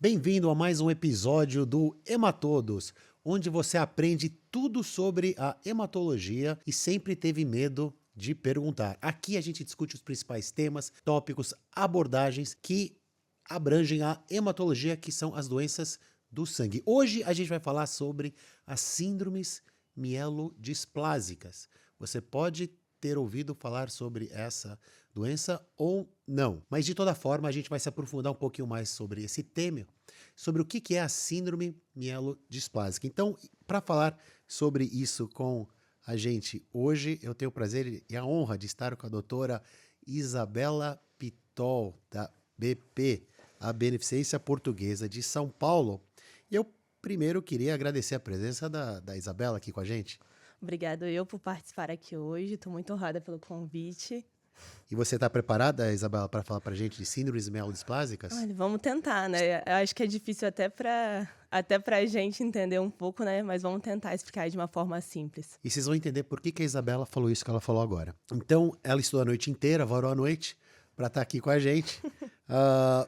Bem-vindo a mais um episódio do Hematodos, onde você aprende tudo sobre a hematologia e sempre teve medo de perguntar. Aqui a gente discute os principais temas, tópicos, abordagens que abrangem a hematologia, que são as doenças do sangue. Hoje a gente vai falar sobre as síndromes mielodisplásicas. Você pode ter ouvido falar sobre essa doença ou não. Mas de toda forma, a gente vai se aprofundar um pouquinho mais sobre esse tema, sobre o que é a síndrome mielodisplásica. Então, para falar sobre isso com a gente hoje, eu tenho o prazer e a honra de estar com a doutora Isabela Pitol, da BP, a Beneficência Portuguesa de São Paulo. E eu primeiro queria agradecer a presença da Isabela aqui com a gente. Obrigada eu por participar aqui hoje. Estou muito honrada pelo convite. E você está preparada, Isabela, para falar para a gente de síndromes mielodisplásicas? Olha, vamos tentar, né? Eu acho que é difícil até para a gente entender um pouco, né? Mas vamos tentar explicar de uma forma simples. E vocês vão entender por que a Isabela falou isso que ela falou agora. Então, ela estudou a noite inteira, varou a noite, para estar aqui com a gente,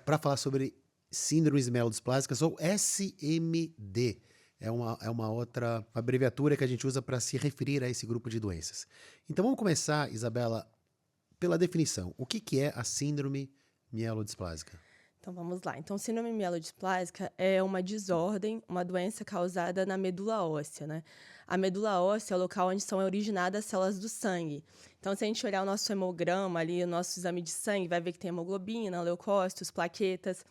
para falar sobre síndromes mielodisplásicas, ou SMD. É uma outra abreviatura que a gente usa para se referir a esse grupo de doenças. Então, vamos começar, Isabela, pela definição. O que é a síndrome mielodisplásica? Então vamos lá. Então, síndrome mielodisplásica é uma desordem, uma doença causada na medula óssea, né? A medula óssea é o local onde são originadas as células do sangue. Então, se a gente olhar o nosso hemograma ali, o nosso exame de sangue, vai ver que tem hemoglobina, leucócitos, plaquetas.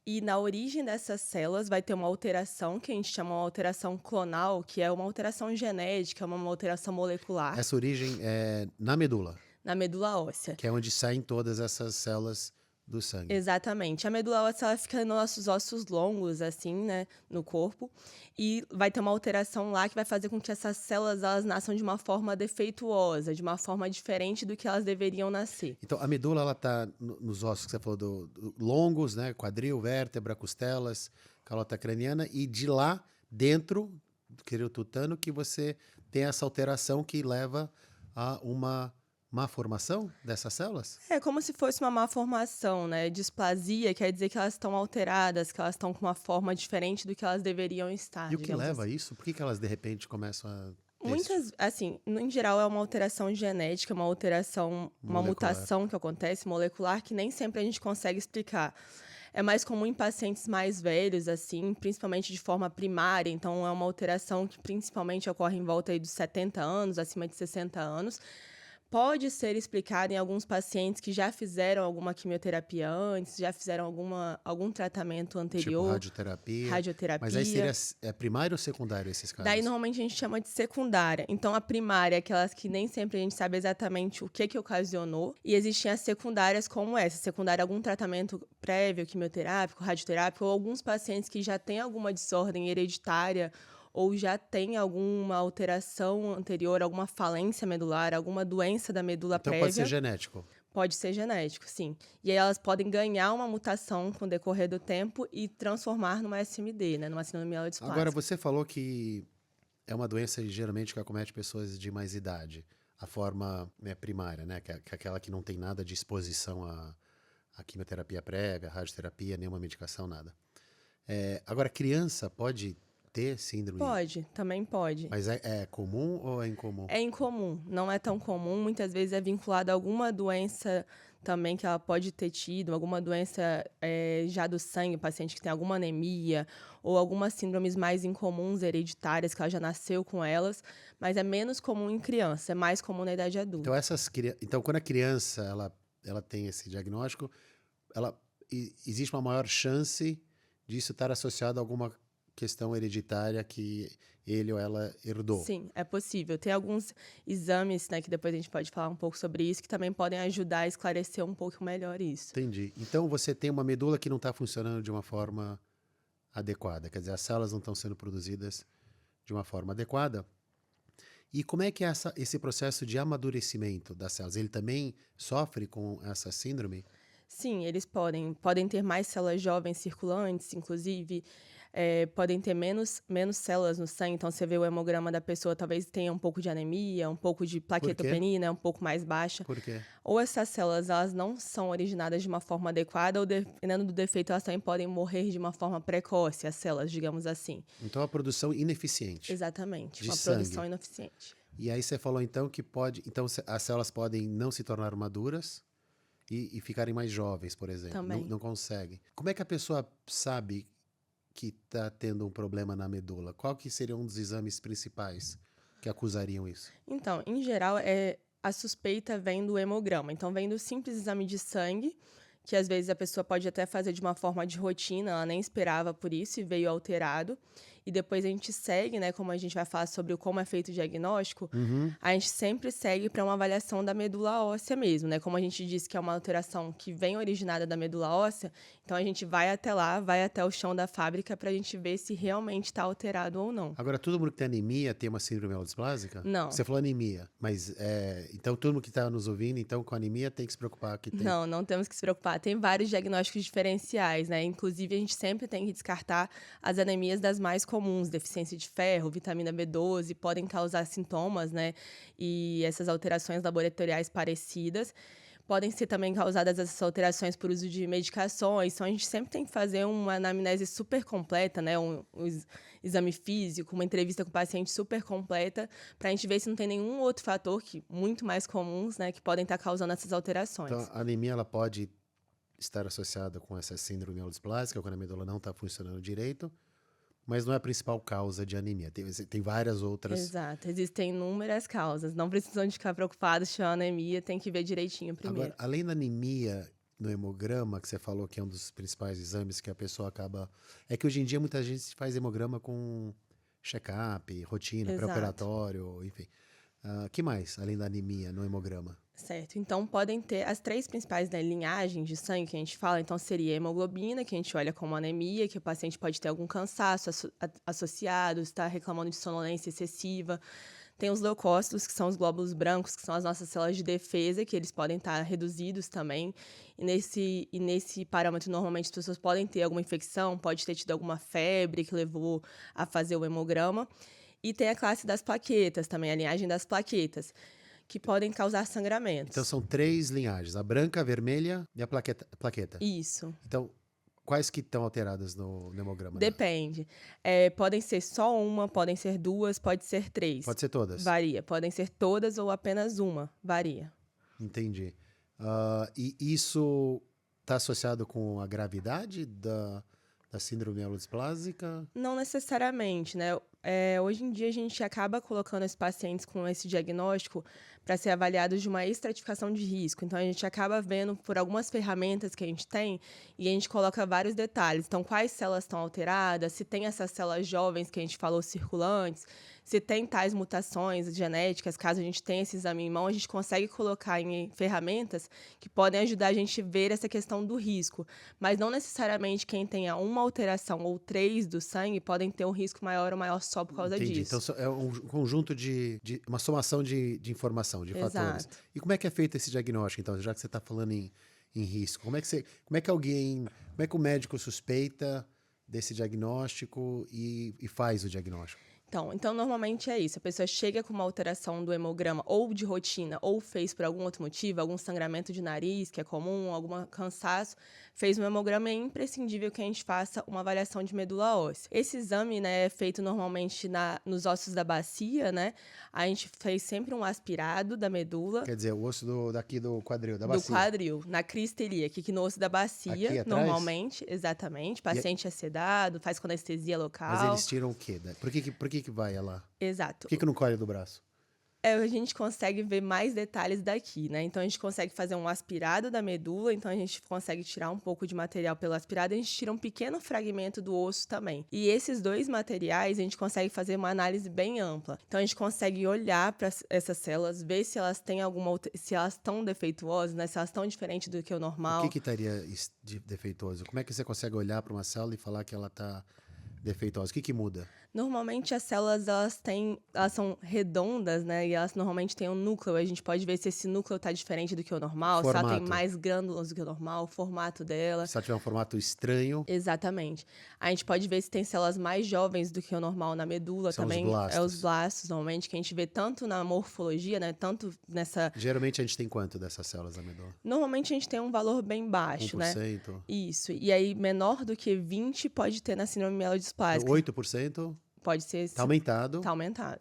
E na origem dessas células vai ter uma alteração, que a gente chama uma alteração clonal, que é uma alteração genética, uma alteração molecular Essa origem é na medula, na medula óssea. que é onde saem todas essas células do sangue. Exatamente. A medula óssea ela fica nos nossos ossos longos, assim, né, no corpo, e vai ter uma alteração lá que vai fazer com que essas células elas nasçam de uma forma defeituosa, de uma forma diferente do que elas deveriam nascer. Então, a medula, ela tá nos ossos que você falou do longos, né? Quadril, vértebra, costelas, calota craniana, e de lá, dentro do querido tutano, que você tem essa alteração que leva a uma má formação dessas células? É como se fosse uma má formação, né? Displasia quer dizer que elas estão alteradas, que elas estão com uma forma diferente do que elas deveriam estar, E o que digamos leva a assim. isso? Por que elas, de repente, começam a ter esse Muitas, assim, em geral é uma alteração genética, uma alteração, uma molecular? mutação que acontece molecular que nem sempre a gente consegue explicar. É mais comum em pacientes mais velhos, assim, principalmente de forma primária, então é uma alteração que principalmente ocorre em volta aí dos 70 anos, acima de 60 anos. Pode ser explicado em alguns pacientes que já fizeram alguma quimioterapia antes, já fizeram algum tratamento Tipo anterior, radioterapia. Mas aí seria radioterapia. primário ou secundário esses Daí, casos? normalmente, a gente chama de secundária. Então, a primária é aquelas que nem sempre a gente sabe exatamente o que ocasionou. E existem as secundárias como essa. Secundária, algum tratamento prévio, quimioterápico, radioterápico, ou alguns pacientes que já têm alguma desordem hereditária ou já têm alguma alteração anterior, alguma falência medular, alguma doença da medula Então pode ser prévia. genético. Pode ser genético, sim. E aí elas podem ganhar uma mutação com o decorrer do tempo e transformar numa SMD, né? Numa síndrome Agora, mielodisplásica. você falou que é uma doença geralmente que acomete pessoas de mais idade. A forma, né, primária, né? Que é aquela que não tem nada de exposição à quimioterapia prévia, radioterapia, nenhuma medicação, nada. Agora, criança pode ter síndrome, Pode, também pode. mas é comum ou é incomum? É incomum, não é tão comum. Muitas vezes é vinculado a alguma doença também que ela pode ter tido, alguma doença já do sangue, paciente que tem alguma anemia, ou algumas síndromes mais incomuns, hereditárias, que ela já nasceu com elas, mas é menos comum em criança, é mais comum na idade Então, adulta. então quando a criança ela tem esse diagnóstico, existe uma maior chance disso estar associado a alguma questão hereditária que ele ou ela herdou. Sim, é possível. Tem alguns exames, né, que depois a gente pode falar um pouco sobre isso, que também podem ajudar a esclarecer um pouco melhor isso. Entendi. Então você tem uma medula que não está funcionando de uma forma adequada, quer dizer, as células não estão sendo produzidas de uma forma adequada. E como é que é esse processo de amadurecimento das células? Ele também sofre com essa síndrome? Sim, eles podem ter mais células jovens circulantes, inclusive, podem ter menos células no sangue. Então, você vê o hemograma da pessoa, talvez tenha um pouco de anemia, um pouco de Por quê? plaquetopenina, um pouco mais baixa. Por quê? Ou essas células, elas não são originadas de uma forma adequada, ou dependendo do defeito, elas também podem morrer de uma forma precoce, as células, digamos assim. Então, a produção ineficiente Exatamente, de uma sangue. produção ineficiente. E aí você falou então que pode. Então as células podem não se tornar maduras e ficarem mais jovens, por exemplo. Não, Também. não conseguem. Como é que a pessoa sabe que está tendo um problema na medula? Qual que seria um dos exames principais que acusariam isso? Então, em geral, a suspeita vem do hemograma. Então, vem do simples exame de sangue, que às vezes a pessoa pode até fazer de uma forma de rotina, ela nem esperava por isso e veio alterado. E depois a gente segue, né, como a gente vai falar sobre como é feito o diagnóstico, a gente sempre segue para uma avaliação da medula óssea mesmo, né? Como a gente disse que é uma alteração que vem originada da medula óssea, então a gente vai até lá, vai até o chão da fábrica para a gente ver se realmente está alterado ou não. Agora, todo mundo que tem anemia tem uma síndrome mielodisplásica? Não. Você falou anemia, mas então todo mundo que está nos ouvindo, então com anemia tem que se preocupar que tem. Não temos que se preocupar. Tem vários diagnósticos diferenciais, né? Inclusive, a gente sempre tem que descartar as anemias das mais comuns, deficiência de ferro, vitamina B12, podem causar sintomas, né? E essas alterações laboratoriais parecidas. Podem ser também causadas essas alterações por uso de medicações. Então, a gente sempre tem que fazer uma anamnese super completa, né? Um exame físico, uma entrevista com o paciente super completa, para a gente ver se não tem nenhum outro fator, muito mais comuns, né? Que podem estar causando essas alterações. Então, a anemia ela pode estar associada com essa síndrome mielodisplásica, quando a medula não está funcionando direito, mas não é a principal causa de anemia. Tem várias outras. Exato. Existem inúmeras causas. Não precisam de ficar preocupados se é uma anemia, tem que ver direitinho primeiro. Agora, além da anemia no hemograma, que você falou que é um dos principais exames que a pessoa acaba... É que hoje em dia muita gente faz hemograma com check-up, rotina, Exato. pré-operatório, enfim. Que mais, além da anemia no hemograma? Certo. Então, podem ter as três principais, né, linhagens de sangue que a gente fala. Então, seria a hemoglobina, que a gente olha como anemia, que o paciente pode ter algum cansaço associado, está reclamando de sonolência excessiva. Tem os leucócitos, que são os glóbulos brancos, que são as nossas células de defesa, que eles podem estar reduzidos também. E nesse parâmetro, normalmente, as pessoas podem ter alguma infecção, pode ter tido alguma febre que levou a fazer o hemograma. E tem a classe das plaquetas também, a linhagem das plaquetas, que podem causar sangramentos. Então são três linhagens, a branca, a vermelha e a plaqueta. Isso. Então, quais que estão alteradas no hemograma? Depende. Podem ser só uma, podem ser duas, pode ser três. Pode ser todas? Varia. Podem ser todas ou apenas uma. Varia. Entendi. E isso está associado com a gravidade da síndrome mielodisplásica? Não necessariamente, né? Hoje em dia, a gente acaba colocando esses pacientes com esse diagnóstico para ser avaliados de uma estratificação de risco. Então, a gente acaba vendo por algumas ferramentas que a gente tem e a gente coloca vários detalhes. Então, quais células estão alteradas, se tem essas células jovens que a gente falou circulantes, se tem tais mutações genéticas, caso a gente tenha esse exame em mão, a gente consegue colocar em ferramentas que podem ajudar a gente a ver essa questão do risco. Mas não necessariamente quem tenha uma alteração ou três do sangue podem ter um risco maior ou maior só por causa Entendi. disso. Então é um conjunto uma somação de informação, de fatores. Exato. E como é que é feito esse diagnóstico, então, já que você está falando em risco? Como é que o médico suspeita desse diagnóstico e faz o diagnóstico? Então, normalmente é isso. A pessoa chega com uma alteração do hemograma ou de rotina, ou fez por algum outro motivo, algum sangramento de nariz, que é comum, algum cansaço, fez um hemograma, é imprescindível que a gente faça uma avaliação de medula óssea. Esse exame, né, é feito normalmente nos ossos da bacia, né? A gente fez sempre um aspirado da medula. Quer dizer, o osso daqui do quadril, da bacia. Do quadril, na crista ilíaca, aqui no osso da bacia, aqui atrás? normalmente, exatamente. Paciente é sedado, faz com anestesia local. Mas eles tiram o quê? Por que vai lá? Exato. Por que não colhe do braço? A gente consegue ver mais detalhes daqui, né? Então, a gente consegue fazer um aspirado da medula, então a gente consegue tirar um pouco de material pelo aspirado e a gente tira um pequeno fragmento do osso também. E esses dois materiais, a gente consegue fazer uma análise bem ampla. Então, a gente consegue olhar para essas células, ver se elas têm se elas estão defeituosas, né? Se elas estão diferentes do que o normal. O que estaria defeituoso? Como é que você consegue olhar para uma célula e falar que ela está defeituosa? O que muda? Normalmente as células elas são redondas, né? E elas normalmente têm um núcleo. A gente pode ver se esse núcleo está diferente do que o normal, se ela tem Formato. mais glândulas do que o normal, o formato dela. Se ela tiver um formato estranho, Exatamente. A gente pode ver se tem células mais jovens do que o normal na medula são os também. É os blastos. blastos, normalmente, que a gente vê tanto na morfologia, né? Tanto nessa. Geralmente a gente tem quanto dessas células da medula? Normalmente a gente tem um valor bem baixo, né? 1%? Isso. E aí, menor do que 20 pode ter na síndrome mielodisplásica. 8%? Pode ser. Tá aumentado. Tá aumentado.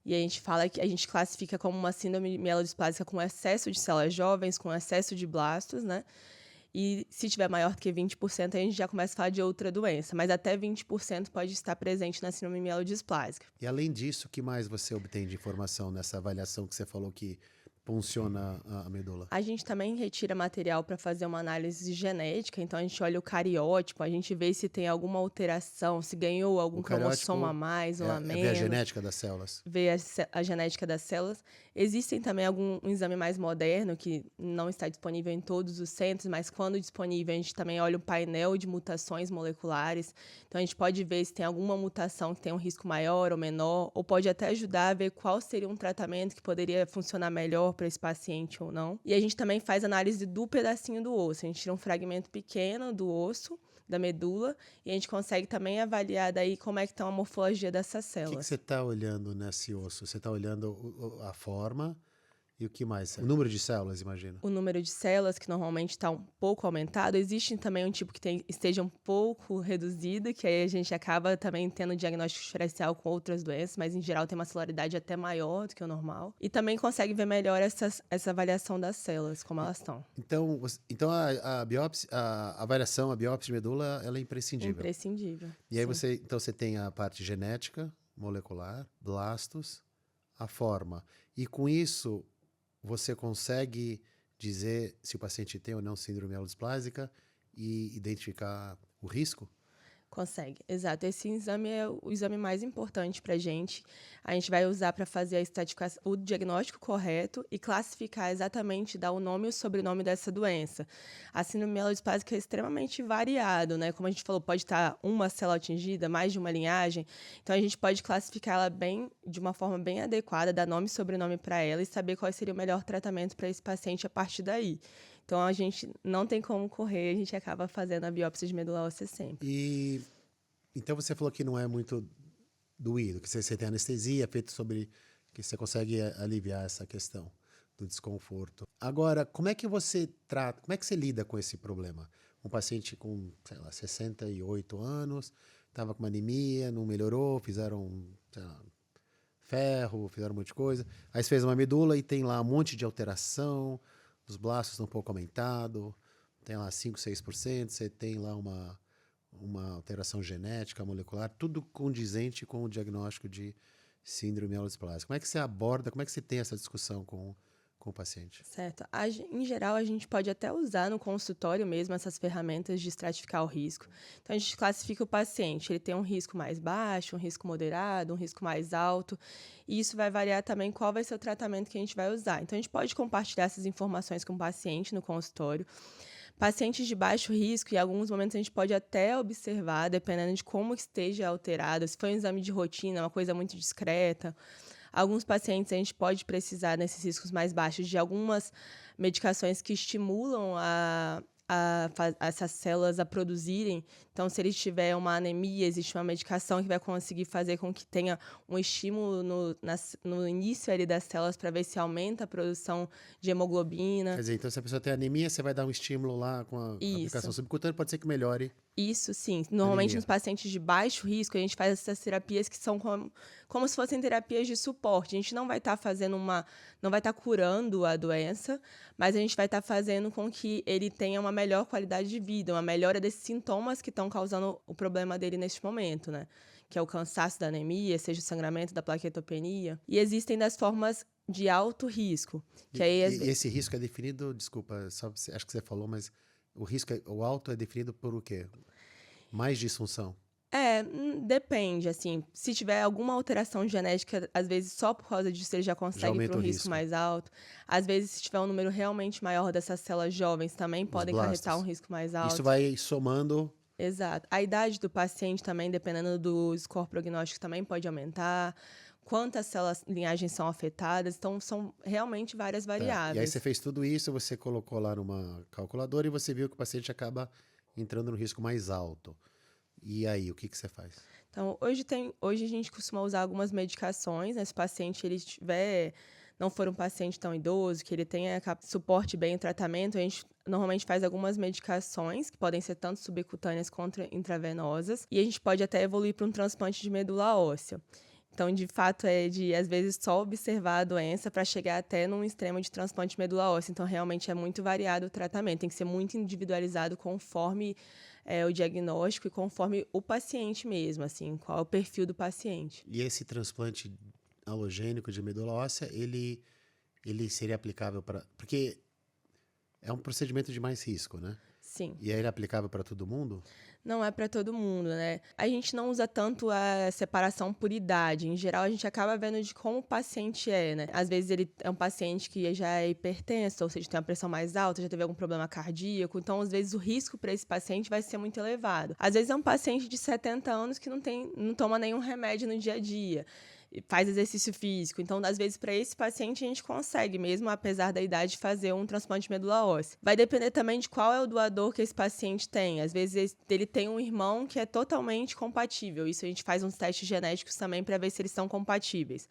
E a gente fala que a gente classifica como uma síndrome mielodisplásica com excesso de células jovens, com excesso de blastos, né? E se tiver maior do que 20%, a gente já começa a falar de outra doença. Mas até 20% pode estar presente na síndrome mielodisplásica. E além disso, o que mais você obtém de informação nessa avaliação que você falou que funciona a medula? A gente também retira material para fazer uma análise genética, então a gente olha o cariótipo, a gente vê se tem alguma alteração, se ganhou algum O cariótipo cromossomo a mais ou a É ver a menos. genética das células. Ver a genética das células. Existem também um exame mais moderno, que não está disponível em todos os centros, mas quando disponível, a gente também olha o painel de mutações moleculares. Então, a gente pode ver se tem alguma mutação que tem um risco maior ou menor, ou pode até ajudar a ver qual seria um tratamento que poderia funcionar melhor para esse paciente ou não. E a gente também faz análise do pedacinho do osso. A gente tira um fragmento pequeno do osso, da medula, e a gente consegue também avaliar daí como é que está a morfologia dessas O que células. você está olhando nesse osso? Você está olhando a forma e o que mais? O número de células, imagino. O número de células, que normalmente está um pouco aumentado. Existe também um tipo que esteja um pouco reduzido, que aí a gente acaba também tendo diagnóstico diferencial com outras doenças, mas em geral tem uma celularidade até maior do que o normal. E também consegue ver melhor essa avaliação das células, como elas estão. Então a biópsia, a avaliação, a biópsia de medula, ela é imprescindível. Imprescindível. E aí sim. você tem a parte genética, molecular, blastos, a forma. E com isso, você consegue dizer se o paciente tem ou não síndrome mielodisplásica e identificar o risco? Consegue, exato. Esse exame é o exame mais importante para a gente. A gente vai usar para fazer a estratificação, o diagnóstico correto e classificar exatamente, dar o nome e o sobrenome dessa doença. A síndrome mielodisplásica é extremamente variado, né? Como a gente falou, pode estar uma célula atingida, mais de uma linhagem. Então, a gente pode classificar ela de uma forma bem adequada, dar nome e sobrenome para ela e saber qual seria o melhor tratamento para esse paciente a partir daí. Então, a gente não tem como correr, a gente acaba fazendo a biópsia de medula óssea sempre. E então você falou que não é muito doído, que você tem anestesia feito sobre que você consegue aliviar essa questão do desconforto. Agora, como é que você trata, como é que você lida com esse problema? Um paciente com, sei lá, 68 anos, estava com uma anemia, não melhorou, fizeram, sei lá, ferro, fizeram um monte de coisa. Aí você fez uma medula e tem lá um monte de alteração, os blastos estão um pouco aumentados, tem lá 5, 6%, você tem lá uma alteração genética, molecular, tudo condizente com o diagnóstico de síndrome mielodisplásica. Como é que você aborda, como é que você tem essa discussão com o paciente? Certo. Em geral, a gente pode até usar no consultório mesmo essas ferramentas de estratificar o risco. Então, a gente classifica o paciente. Ele tem um risco mais baixo, um risco moderado, um risco mais alto. E isso vai variar também qual vai ser o tratamento que a gente vai usar. Então, a gente pode compartilhar essas informações com o paciente no consultório. Pacientes de baixo risco, em alguns momentos a gente pode até observar, dependendo de como esteja alterado, se foi um exame de rotina, uma coisa muito discreta. Alguns pacientes a gente pode precisar, nesses riscos mais baixos, de algumas medicações que estimulam essas células a produzirem. Então, se ele tiver uma anemia, existe uma medicação que vai conseguir fazer com que tenha um estímulo no início ali das células para ver se aumenta a produção de hemoglobina. Quer dizer, então se a pessoa tem anemia, você vai dar um estímulo lá com a aplicação subcutânea, pode ser que melhore. Isso, sim. Normalmente, Anemia. nos pacientes de baixo risco, a gente faz essas terapias que são como se fossem terapias de suporte. A gente não vai estar não vai estar curando a doença, mas a gente vai estar fazendo com que ele tenha uma melhor qualidade de vida, uma melhora desses sintomas que estão causando o problema dele neste momento, né? Que é o cansaço da anemia, seja o sangramento da plaquetopenia. E existem das formas de alto risco. Que aí, E esse risco é definido, desculpa, acho que você falou, mas o alto é definido por o quê? Mais disfunção? Depende, assim, se tiver alguma alteração genética, às vezes só por causa disso ele já consegue ir aumenta para um o risco risco. mais alto. Às vezes, se tiver um número realmente maior dessas células jovens, também podem acarretar blastos. um risco mais alto. Isso vai somando Exato. A idade do paciente também, dependendo do score prognóstico, também pode aumentar. Quantas células linhagens são afetadas. Então, são realmente várias Tá. E aí você variáveis. fez tudo isso, você colocou lá numa calculadora e você viu que o paciente acaba entrando no risco mais alto. E aí, o que que você faz? Então, hoje a gente costuma usar algumas medicações, né? Se o paciente ele tiver, não for um paciente tão idoso, que ele tenha suporte bem o tratamento, a gente normalmente faz algumas medicações, que podem ser tanto subcutâneas quanto intravenosas, e a gente pode até evoluir para um transplante de medula óssea. Então, de fato, às vezes, só observar a doença para chegar até num extremo de transplante de medula óssea. Então, realmente é muito variado o tratamento, tem que ser muito individualizado conforme o diagnóstico e conforme o paciente mesmo, assim, qual é o perfil do paciente. E esse transplante alogênico de medula óssea, ele seria aplicável para... Porque é um procedimento de mais risco, né? Sim. E aí ele é aplicável para todo mundo? Não é para todo mundo, né? A gente não usa tanto a separação por idade. Em geral, a gente acaba vendo de como o paciente é, né? Às vezes ele é um paciente que já é hipertenso, ou seja, tem uma pressão mais alta, já teve algum problema cardíaco. Então, às vezes, o risco para esse paciente vai ser muito elevado. Às vezes é um paciente de 70 anos que não toma nenhum remédio no dia a dia. Faz exercício físico. Então, às vezes, para esse paciente, a gente consegue, mesmo apesar da idade, fazer um transplante de medula óssea. Vai depender também de qual é o doador que esse paciente tem. Às vezes, ele tem um irmão que é totalmente compatível. Isso a gente faz uns testes genéticos também para ver se eles são compatíveis.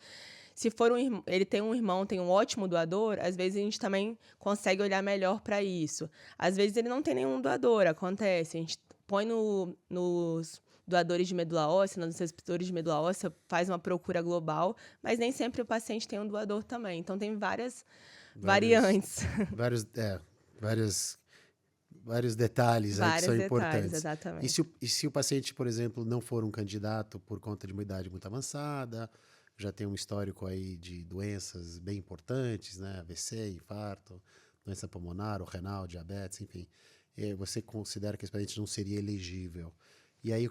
Se for ele tem um irmão, tem um ótimo doador, às vezes a gente também consegue olhar melhor para isso. Às vezes ele não tem nenhum doador, acontece. A gente põe nos doadores de medula óssea, nos receptores de medula óssea, faz uma procura global, mas nem sempre o paciente tem um doador também. Então, tem várias variantes. Vários, vários detalhes aí que Vários são detalhes, importantes. exatamente. E se o paciente, por exemplo, não for um candidato por conta de uma idade muito avançada, já tem um histórico aí de doenças bem importantes, né? AVC, infarto, doença pulmonar, ou renal, diabetes, enfim. Você considera que esse paciente não seria elegível? E aí,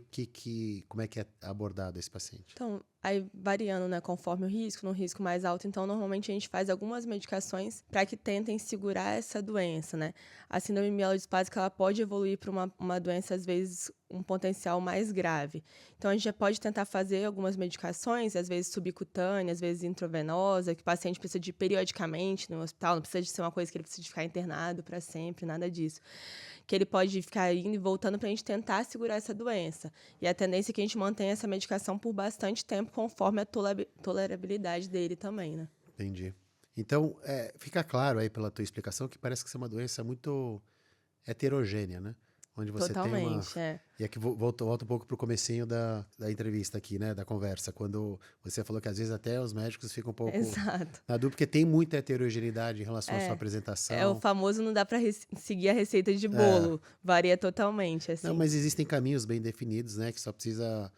como é que é abordado esse paciente? Então, aí variando, né, conforme o risco, no risco mais alto, então normalmente a gente faz algumas medicações para que tentem segurar essa doença, né? A síndrome mielodisplásica, ela pode evoluir para uma doença, às vezes, um potencial mais grave. Então, a gente já pode tentar fazer algumas medicações, às vezes subcutânea, às vezes intravenosa, que o paciente precisa de periodicamente no hospital, não precisa de ser uma coisa que ele precisa de ficar internado para sempre, nada disso. Que ele pode ficar indo e voltando para a gente tentar segurar essa doença. E a tendência é que a gente mantenha essa medicação por bastante tempo, conforme a tolerabilidade dele também, né? Entendi. Então, fica claro aí pela tua explicação que parece que isso é uma doença muito heterogênea, né? Onde você tem uma... Totalmente, é. E aqui volta um pouco pro comecinho da entrevista aqui, né? Da conversa, quando você falou que às vezes até os médicos ficam um pouco Exato. na dúvida, porque tem muita heterogeneidade em relação à sua É o apresentação. famoso não dá para seguir a receita de bolo. Varia totalmente, Não, assim. mas existem caminhos bem definidos, né? Que só precisa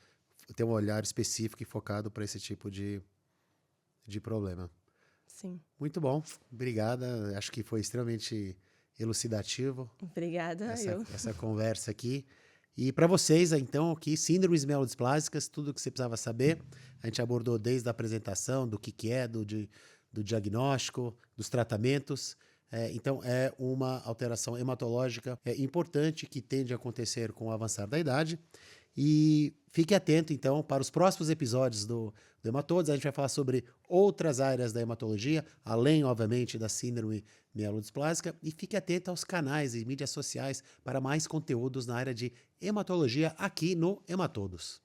ter um olhar específico e focado para esse tipo de problema. Sim. Muito bom, obrigada. Acho que foi extremamente elucidativo Obrigada, essa conversa aqui. E para vocês, então, aqui, síndromes mielodisplásicas, tudo o que você precisava saber. A gente abordou desde a apresentação, do que é, do diagnóstico, dos tratamentos. Então, é uma alteração hematológica importante que tende a acontecer com o avançar da idade. E fique atento, então, para os próximos episódios do Hematodos. A gente vai falar sobre outras áreas da hematologia, além, obviamente, da síndrome mielodisplásica. E fique atento aos canais e mídias sociais para mais conteúdos na área de hematologia aqui no Hematodos.